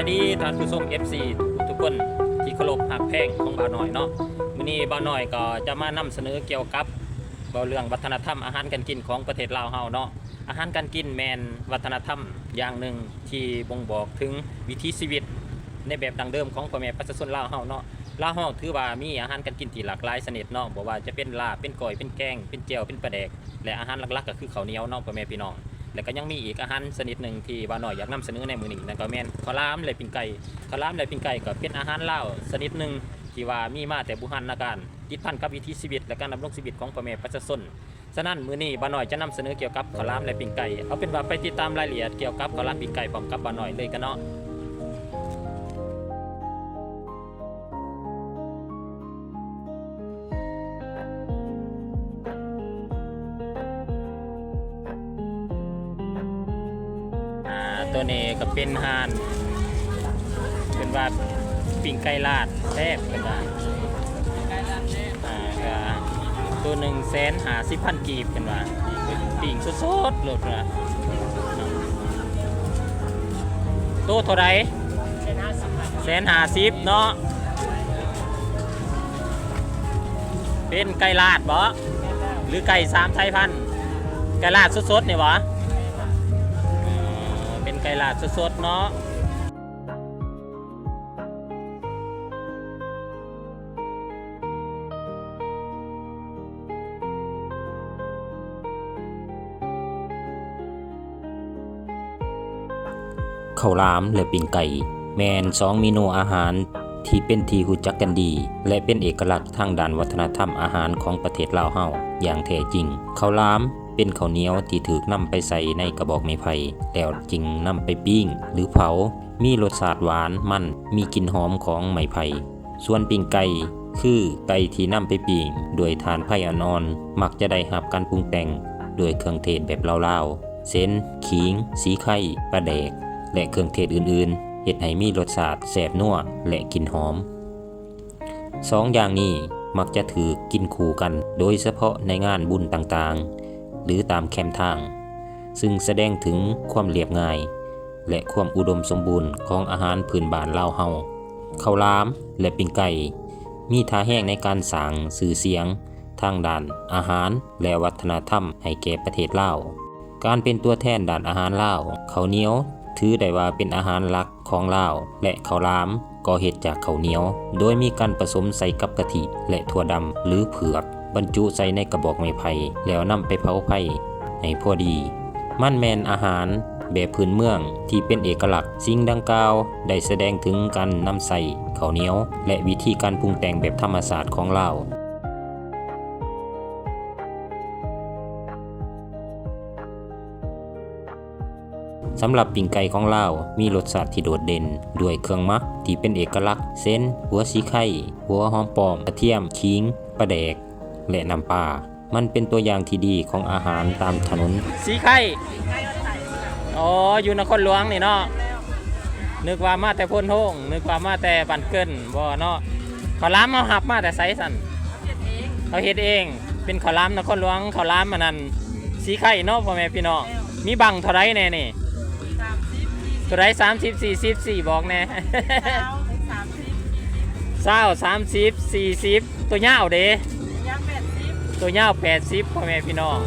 ดีท่านผู้ชม FC ทุกคนที่เคารพหักแพงของบ่าวน้อยเนาะมื้อนี้บ่าวน้อยก็จะมานำเสนอเกี่ยวกับเรื่องวัฒนธรรมอาหารการกินของประเทศลาวเฮาเนาะอาหารการกินแมนวัฒนธรรมอย่างหนึ่งที่บ่งบอกถึงวิถีชีวิตในแบบดั้งเดิมของพ่อแม่ประชาชนลาวเฮาเนาะลาวเฮาถือว่ามีอาหารการกินที่หลากหลายชนิดเนาะบ่ว่าจะเป็นลาบเป็นก้อยเป็นแกงเป็นแจ่วเป็นปลาแดกและอาหารหลักๆก็คือข้าวเหนียวเนาะพ่อแม่พี่น้องแล้วก็ยังมีอีกอาหารชนิดหนึ่งที่บ่าวน้อยอยากนำเสนอในมื้อนี้นั่นก็แม่นข้าวหลามและปิ้งไก่ข้าวหลามและปิ้งไก่ก็เป็นอาหารลาวชนิดหนึ่งที่ว่ามีมาแต่โบราณกาลติดพันกับวิถีชีวิตและการดำรงชีวิตของพ่อแม่ประชาชนฉะนั้นมื้อนี้บ่าวน้อยจะนำเสนอเกี่ยวกับข้าวหลามและปิ้งไก่เอาเป็นว่าไปติดตามรายละเอียดเกี่ยวกับข้าวหลามปิ้งไก่พร้อมกับบ่าวน้อยเลยกันเนาะตัวนี้ก็เป็นห่านเป็นว่าปิ้งไก่ลาดแซ่บเป็นว่าตัว150,000 กีบเป็นว่าปิ้งสดๆโลดว่าตัวเท่าไหร่150,000เนาะเป็นไก่ลาดบ่หรือไก่3 สายพันธุ์ไก่ลาดสดๆนี่บ่ไก่ลาดสดๆเนาะข้าวหลามและปิ้งไก่แม่น2เมนูอาหารที่เป็นที่รู้จักกันดีและเป็นเอกลักษณ์ทางด้านวัฒนธรรมอาหารของประเทศลาวเฮาอย่างแท้จริงข้าวหลามเป็นข้าวเหนียวที่ถูกนำไปใส่ในกระบอกไม้ไผ่แล้วจึงนำไปปิ้งหรือเผามีรสชาติหวานมันมีกลิ่นหอมของไม้ไผ่ส่วนปิ้งไก่คือไก่ที่นำไปปิ้งด้วยถ่านไผ่อ่อนๆมักจะได้รับการปรุงแต่งด้วยเครื่องเทศแบบลาวๆเส้นขิงสีไข่ปลาแดกและเครื่องเทศอื่นๆเฮ็ดให้มีรสชาติแซ่บนัวและกลิ่นหอม2อย่างนี้มักจะถือกินคู่กันโดยเฉพาะในงานบุญต่างๆหรือตามแคมป์ทางซึ่งแสดงถึงความเรียบง่ายและความอุดมสมบูรณ์ของอาหารพื้นบ้านลาวเฮาข้าวหลามและปิ้งไก่มีท่าแห้งในการสร้างชื่อเสียงทางด้านอาหารและวัฒนธรรมให้แก่ประเทศลาวการเป็นตัวแทนด้านอาหารลาวข้าวเหนียวถือได้ว่าเป็นอาหารหลักของลาวและข้าวหลามก็เฮ็ดจากข้าวเหนียวโดยมีการผสมใส่กับกะทิและถั่วดำหรือเผือกบรรจุใส่ในกระบอกไม้ไผ่แล้วนำไปเผาไฟให้พอดีมันแม่นอาหารแบบพื้นเมืองที่เป็นเอกลักษณ์สิ่งดังกล่าวได้แสดงถึงการนำใส่ข้าวเหนียวและวิธีการปรุงแต่งแบบธรรมชาติของลาวสำหรับปิ้งไก่ของลาวมีรสชาติที่โดดเด่นด้วยเครื่องหมักที่เป็นเอกลักษณ์เส้นหัวสีไข่หัวหอมปอมกระเทียมขิงปลาแดกและน้ำปลามันเป็นตัวอย่างที่ดีของอาหารตามถนนสีไข่อ๋ออยู่นครหลวงนี่เนาะนึกว่ามาแต่พ้นโท่งนึกว่ามาแต่บันเกินบ่เนาะข้าวหลามเฮาหับมาแต่ไสสั่นเขาเฮ็ดเองเป็นข้าวหลามนครหลวงข้าวหลามอันนั้นสีไข่เนาะพ่อแม่พี่น้องมีบังเท่าไรแน่นี่ตัวไร30 40 บอกแน่20 30 40ตัวยาวเด้ตัวยาว80พ่อแม่พี่น้อง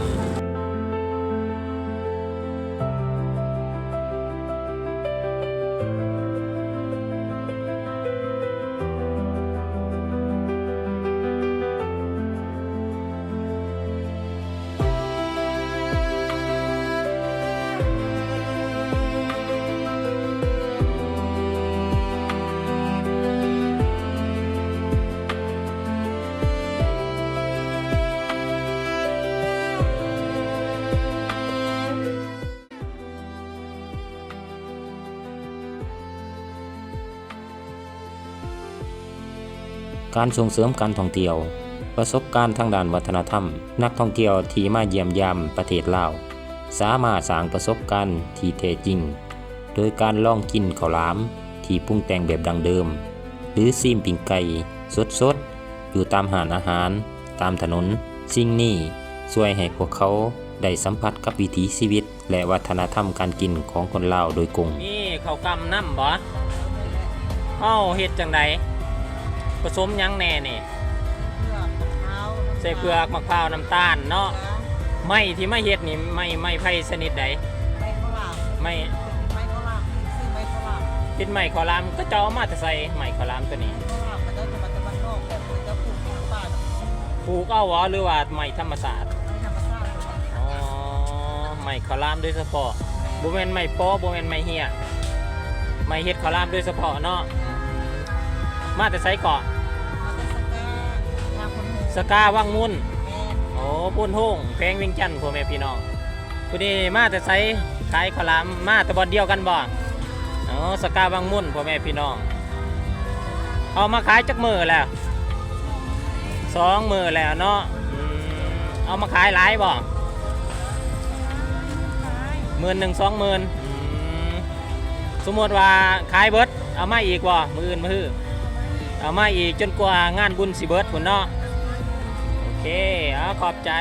การส่งเสริมการท่องเที่ยวประสบการณ์ทางด้านวัฒนธรรมนักท่องเที่ยวที่มาเยี่ยมยามประเทศลาวสามารถสร้างประสบการณ์ที่แท้จริงโดยการลองกินข้าวหลามที่ปรุงแต่งแบบดั้งเดิมหรือซีมปิ้งไก่สดๆอยู่ตามร้านอาหารตามถนนสิ่งนี้ช่วยให้พวกเขาได้สัมผัสกับวิถีชีวิตและวัฒนธรรมการกินของคนลาวโดยตรงนี่ข้าวกำน้ำบ่ เฮาเฮ็ดจังไดผสมหยังแน่นี่ เผือกมะพร้าว ใส่เผือกมะพร้าวน้ำตาลเนาะไม้ที่มาเฮ็ดนี่ไม้ไผ่ชนิดใด ใบข้าวหลาม ไม้ ใบข้าวหลามซื้อใบข้าวหลาม เป็นไม้ขอลามก็เจ้าเอามาแต่ใส่ไม้ขอลามตัวนี้ ข้าวหลามมันจะมาจากบ้านนอกแบบมันจะปลูกที่บ้าน ปลูกเอาหวะหรือว่าไม้ธรรมศาสตร์ ไม่ธรรมชาติเลย อ๋อไม้ขอลามโดยเฉพาะบ่แม่นไม้ปอบ่แม่นไม้เหี้ยไม้เฮ็ดขอลามโดยเฉพาะเนาะมาแต่ไสเกาะ มันจะทางคนหู สกาวังมุน แม่ โอ้พุ่นโฮงแพงเวียงจันทน์พ่อแม่พี่น้องผู้นี้มาแต่ไสขายขอลามมาแต่บ่อนเดียวกันบ่อ๋อสกาวังมุนพ่อแม่พี่น้องเอามาขายจักมื้อแล้ว2 มื้อแล้วเนาะเอามาขายหลายบ่11,000 20,000สมมติว่าขายเบิดเอามาอีกบ่มื้ออื่นมื้อเอามาอีกจนกว่างานบุญสิเบิดพุ่นเนาะโอเคเอาขอบใจ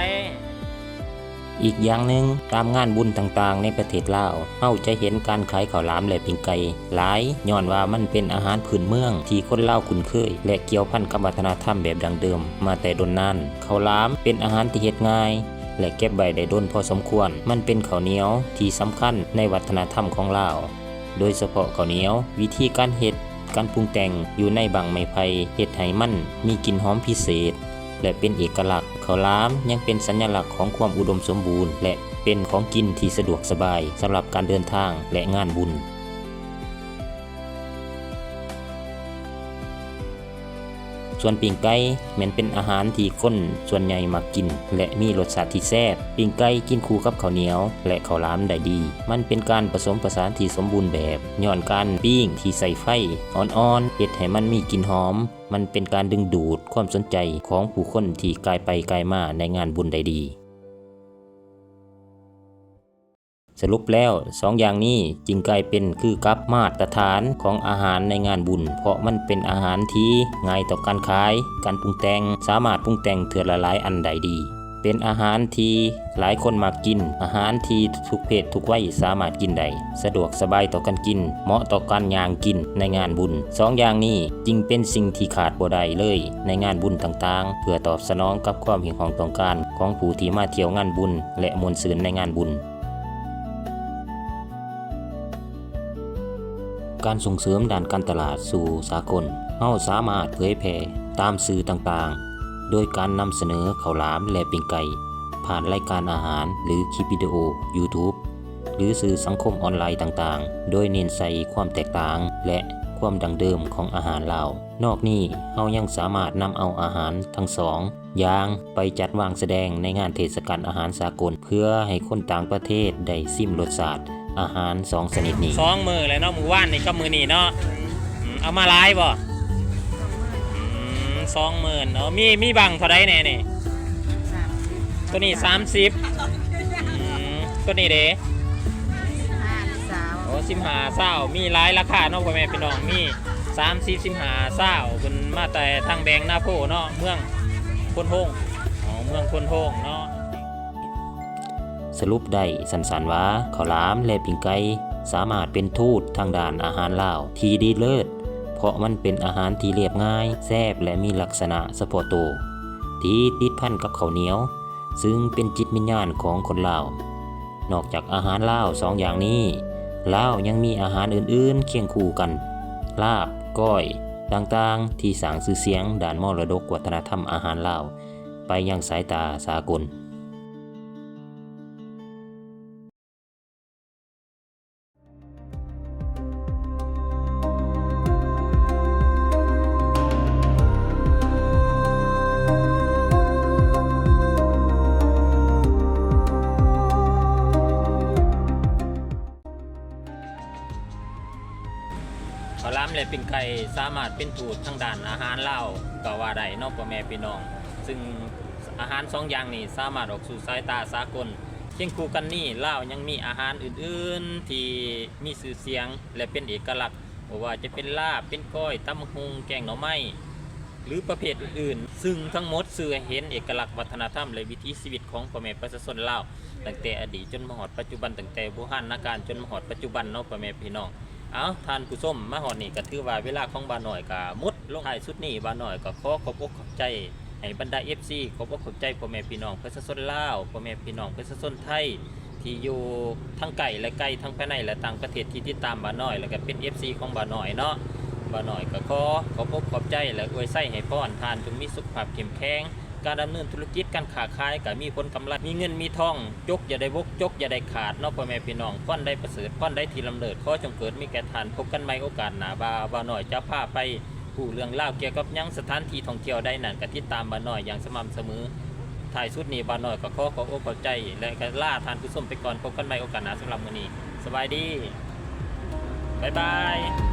อีกอย่างหนึ่งตามงานบุญต่างๆในประเทศลาวเฮาจะเห็นการขายข้าวหลามและปิ้งไก่หลายย้อนว่ามันเป็นอาหารพื้นเมืองที่คนลาวคุ้นเคยและเกี่ยวพันกับวัฒนธรรมแบบดั้งเดิมมาแต่ดนนานข้าวหลามเป็นอาหารที่เฮ็ดง่ายและเก็บไว้ได้ดนพอสมควรมันเป็นข้าวเหนียวที่สำคัญในวัฒนธรรมของลาวโดยเฉพาะข้าวเหนียววิธีการเฮ็ดการปรุงแต่งอยู่ในบังไม้ไผ่เฮ็ดให้มันมีกลิ่นหอมพิเศษและเป็นเอกลักษณ์ข้าวหลามยังเป็นสัญลักษณ์ของความอุดมสมบูรณ์และเป็นของกินที่สะดวกสบายสำหรับการเดินทางและงานบุญส่วนปิ้งไก่แม้นเป็นอาหารที่คนส่วนใหญ่มักกินและมีรสชาติที่แซ่บปิ้งไก่กินคู่กับข้าวเหนียวและข้าวหลามได้ดีมันเป็นการผสมผสานที่สมบูรณ์แบบย้อนการปิ้งที่ใส่ไฟอ่อนๆเฮ็ดให้มันมีกลิ่นหอมมันเป็นการดึงดูดความสนใจของผู้คนที่กายไปกายมาในงานบุญได้ดีสรุปแล้ว2 อย่างนี้จึงกลายเป็นคือกับมาตรฐานของอาหารในงานบุญเพราะมันเป็นอาหารที่ง่ายต่อการขายการปรุงแต่งสามารถปรุงแต่งเทื่อละหลายอันใดดีเป็นอาหารที่หลายคนมักกินอาหารที่ทุกเพศทุกวัยสามารถกินได้สะดวกสบายต่อการกินเหมาะต่อการย่างกินในงานบุญ2 อย่างนี้จึงเป็นสิ่งที่ขาดบ่ได้เลยในงานบุญต่างๆเพื่อตอบสนองกับความเห็นของต้องการของผู้ที่มาเที่ยวงานบุญและมวลซื่นในงานบุญการส่งเสริมด้านการตลาดสู่สากลเฮาสามารถเผยแพร่ตามสื่อต่างๆโดยการนำเสนอข้าวหลามและปิ้งไก่ผ่านรายการอาหารหรือคลิปวิดีโอ YouTube หรือสื่อสังคมออนไลน์ต่างๆโดยเน้นใส่ความแตกต่างและความดั้งเดิมของอาหารลาวนอกนี้เฮายังสามารถนำเอาอาหารทั้งสองอย่างไปจัดวางแสดงในงานเทศกาลอาหารสากลเพื่อให้คนต่างประเทศได้ชิมรสชาติอาหาร2 ชนิดนี้2 มื้อเลยเนาะมื้อวานนี่กับมื้อนี้เนาะเอามาหลายบ่20,000เนาะมีบังเท่าใดแน่นี่ตัวนี้30ตัวนี้เด้โอ้15 20มีหลายราคาเนาะพ่อแม่พี่น้องมี30 15 20เพิ่นมาแต่ทางแบงนาโพเนาะเมืองพนโฮงเมืองพนโฮงเนาะสรุปได้สั้นๆว่าข้าวหลามและปิ้งไก่สามารถเป็นทูตทางด้านอาหารลาวที่ดีเลิศเพราะมันเป็นอาหารที่เรียบง่ายแซ่บและมีลักษณะเฉพาะตัวที่ติดพันกับข้าวเหนียวซึ่งเป็นจิตวิญญาณของคนลาวนอกจากอาหารลาว2 อย่างนี้ลาวยังมีอาหารอื่นๆเคียงคู่กันลาบก้อยต่างๆที่สร้างชื่อเสียงด้านมรดกวัฒนธรรมอาหารลาวไปยังสายตาสากลข้าวหลามและปิ้งไก่สามารถเป็นทูตทางด้านอาหารลาวก็ว่าได้เนาะพ่อแม่พี่น้องซึ่งอาหาร2 อย่างนี้สามารถออกสู่สายตาสากลเคียงคู่กันนี่ลาวยังมีอาหารอื่นๆที่มีชื่อเสียงและเป็นเอกลักษณ์บ่ว่าจะเป็นลาบเป็นก้อยตำบักหุ่งแกงหน่อไม้หรือประเภทอื่นๆซึ่งทั้งหมดสื่อให้เห็นเอกลักษณ์วัฒนธรรมและวิถีชีวิตของพ่อแม่ประชาชนลาวตั้งแต่อดีตจนมาฮอดปัจจุบันตั้งแต่โบราณกาลจนมาฮอดปัจจุบันเนาะพ่อแม่พี่น้อง เอาท่านผู้ชมมาหอดนี่ก็ถือว่าเวลาของบาหน่อยก็มุดลงท้ายสุดนี้บาหน่อยก็ขอขอบอกขอบใจให้บรรดา FC ขอบอกขอบใจพ่อแม่พี่น้องประชาชนลาวพ่อแม่พี่น้องประชาชนไทยที่อยู่ทั้งไกลและไกลทั้งภายในและต่างประเทศที่ติดตามบาหน่อยแล้วก็เป็น FC ของบาหน่อยเนาะบาหน่อยก็ขอบอกขอบใจและอวยไส้ให้พรทานจงมีสุขภาพเข้มแข็งการดำเนินธุรกิจการค้าขายก็มีผลกำไรมีเงินมีทองจกอย่าได้วกจกอย่าได้ขาดเนาะพ่อแม่พี่น้องพ่อนได้ประเสริฐพ่อนได้ทีลำเนิดขอจงเกิดมีแก่ทานพบกันใหม่โอกาสหน้าบ่าวหน่อยจะพาไปผู้เรื่องเล่าวเกี่ยวกับยังสถานที่ท่องเที่ยวได้นั่นก็ติดตามบ่าวหน่อยอย่างสม่ำเสมอถ่ายสุดนี้บ่าวหน่อยก็ขออกขอใจและก็ล่าทานผู้ชมไปก่อนพบกันใหม่โอกาสหน้าสำหรับมื้อนี้สบายดีบ๊ายบาย